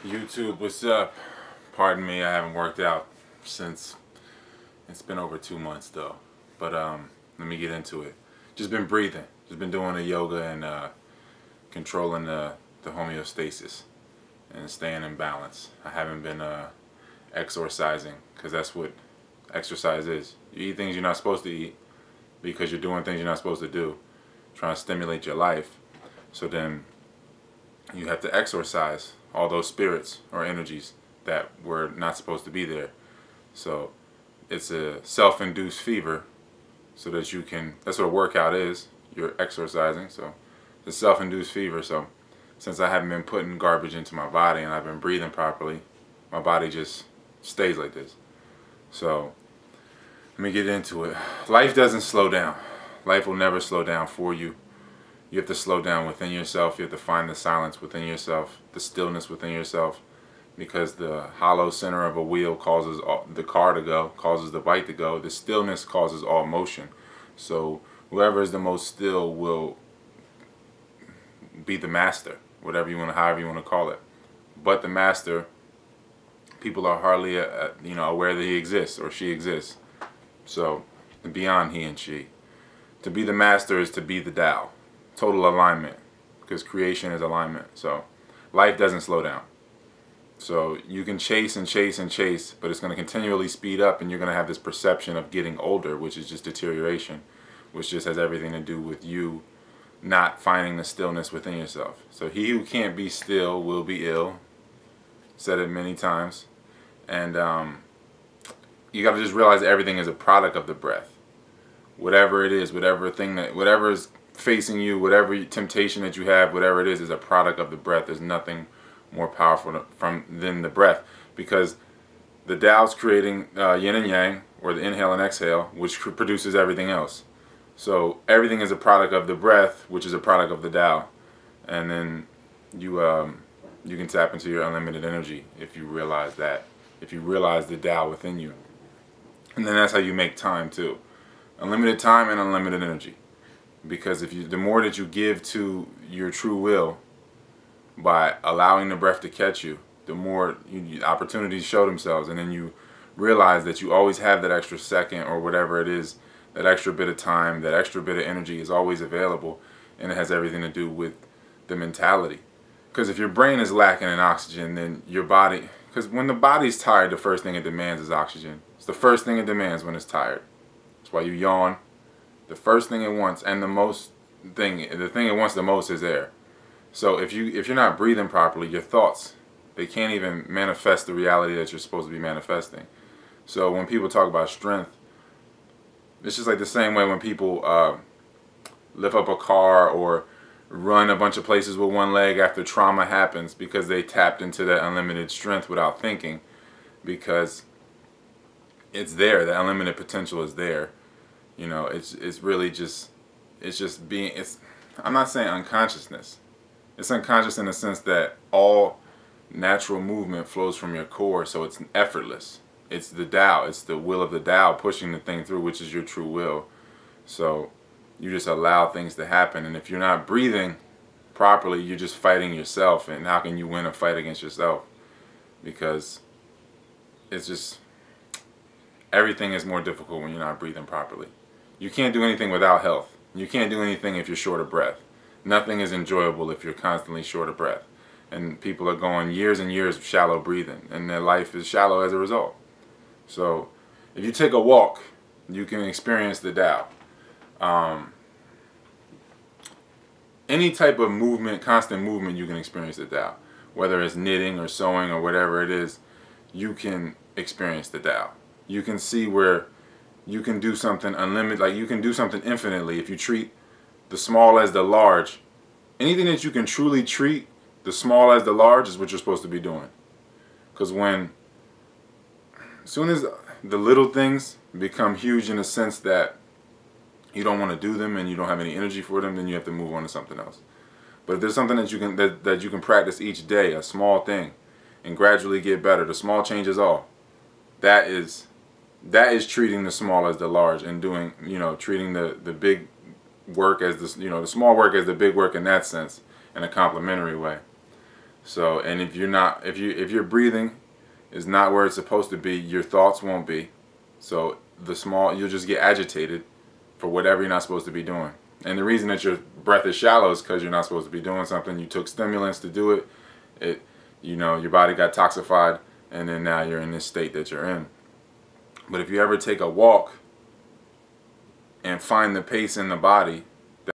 YouTube, what's up? Pardon me, I haven't worked out since it's been over 2 months though. But let me get into it. Just been breathing. Just been doing the yoga and controlling the homeostasis and staying in balance. I haven't been exercising because that's what exercise is. You eat things you're not supposed to eat because you're doing things you're not supposed to do, trying to stimulate your life. So then you have to exorcise all those spirits or energies that were not supposed to be there. So it's a self-induced fever, so that you can, that's what a workout is, you're exercising. So it's a self-induced fever. So since I haven't been putting garbage into my body and I've been breathing properly, my body just stays like this. So let me get into it. Life doesn't slow down. Life will never slow down for you. You have to slow down within yourself. You have to find the silence within yourself, the stillness within yourself, because the hollow center of a wheel causes the car to go, causes the bike to go. The stillness causes all motion. So whoever is the most still will be the master, whatever you want to, however you want to call it. But the master, people are hardly aware that he exists or she exists. So beyond he and she, to be the master is to be the Tao. Total alignment, because creation is alignment. So life doesn't slow down. So you can chase and chase and chase, but it's going to continually speed up, and you're going to have this perception of getting older, which is just deterioration, which just has everything to do with you not finding the stillness within yourself. So he who can't be still will be ill. Said it many times. And you got to just realize that everything is a product of the breath. Whatever it is, whatever is facing you, whatever temptation that you have, whatever it is a product of the breath. There's nothing more powerful than the breath, because the Tao's creating yin and yang, or the inhale and exhale, which produces everything else. So everything is a product of the breath, which is a product of the Tao. And then you can tap into your unlimited energy if you realize that, if you realize the Tao within you. And then that's how you make time too. Unlimited time and unlimited energy. Because the more that you give to your true will by allowing the breath to catch you, the more opportunities show themselves, and then you realize that you always have that extra second or whatever it is, that extra bit of time, that extra bit of energy is always available, and it has everything to do with the mentality. Because if your brain is lacking in oxygen, then your body, because when the body's tired, the first thing it demands is oxygen. It's the first thing it demands when it's tired. That's why you yawn. The first thing it wants, and the thing it wants the most is air. So if you're not breathing properly, your thoughts, they can't even manifest the reality that you're supposed to be manifesting. So when people talk about strength, it's just like the same way when people lift up a car or run a bunch of places with one leg after trauma happens, because they tapped into that unlimited strength without thinking, because it's there. The unlimited potential is there. You know, it's really just, I'm not saying unconsciousness. It's unconscious in the sense that all natural movement flows from your core, so it's effortless. It's the Tao, it's the will of the Tao pushing the thing through, which is your true will. So you just allow things to happen, and if you're not breathing properly, you're just fighting yourself. And how can you win a fight against yourself? Because it's just, everything is more difficult when you're not breathing properly. You can't do anything without health. You can't do anything if you're short of breath. Nothing is enjoyable if you're constantly short of breath. And people are going years and years of shallow breathing, and their life is shallow as a result. So if you take a walk, you can experience the Tao. Any type of movement, constant movement, you can experience the Tao. Whether it's knitting or sewing or whatever it is, you can experience the Tao. You can see where you can do something unlimited, like you can do something infinitely if you treat the small as the large. Anything that you can truly treat the small as the large is what you're supposed to be doing. Because as soon as the little things become huge in the sense that you don't want to do them and you don't have any energy for them, then you have to move on to something else. But if there's something that you can practice each day, a small thing, and gradually get better, the small changes all. That is treating the small as the large, and doing, treating the big work as the small work as the big work in that sense, in a complementary way. So, and if your breathing is not where it's supposed to be, your thoughts won't be. So you'll just get agitated for whatever you're not supposed to be doing. And the reason that your breath is shallow is because you're not supposed to be doing something. You took stimulants to do it. Your body got toxified, and then now you're in this state that you're in. But if you ever take a walk and find the pace in the body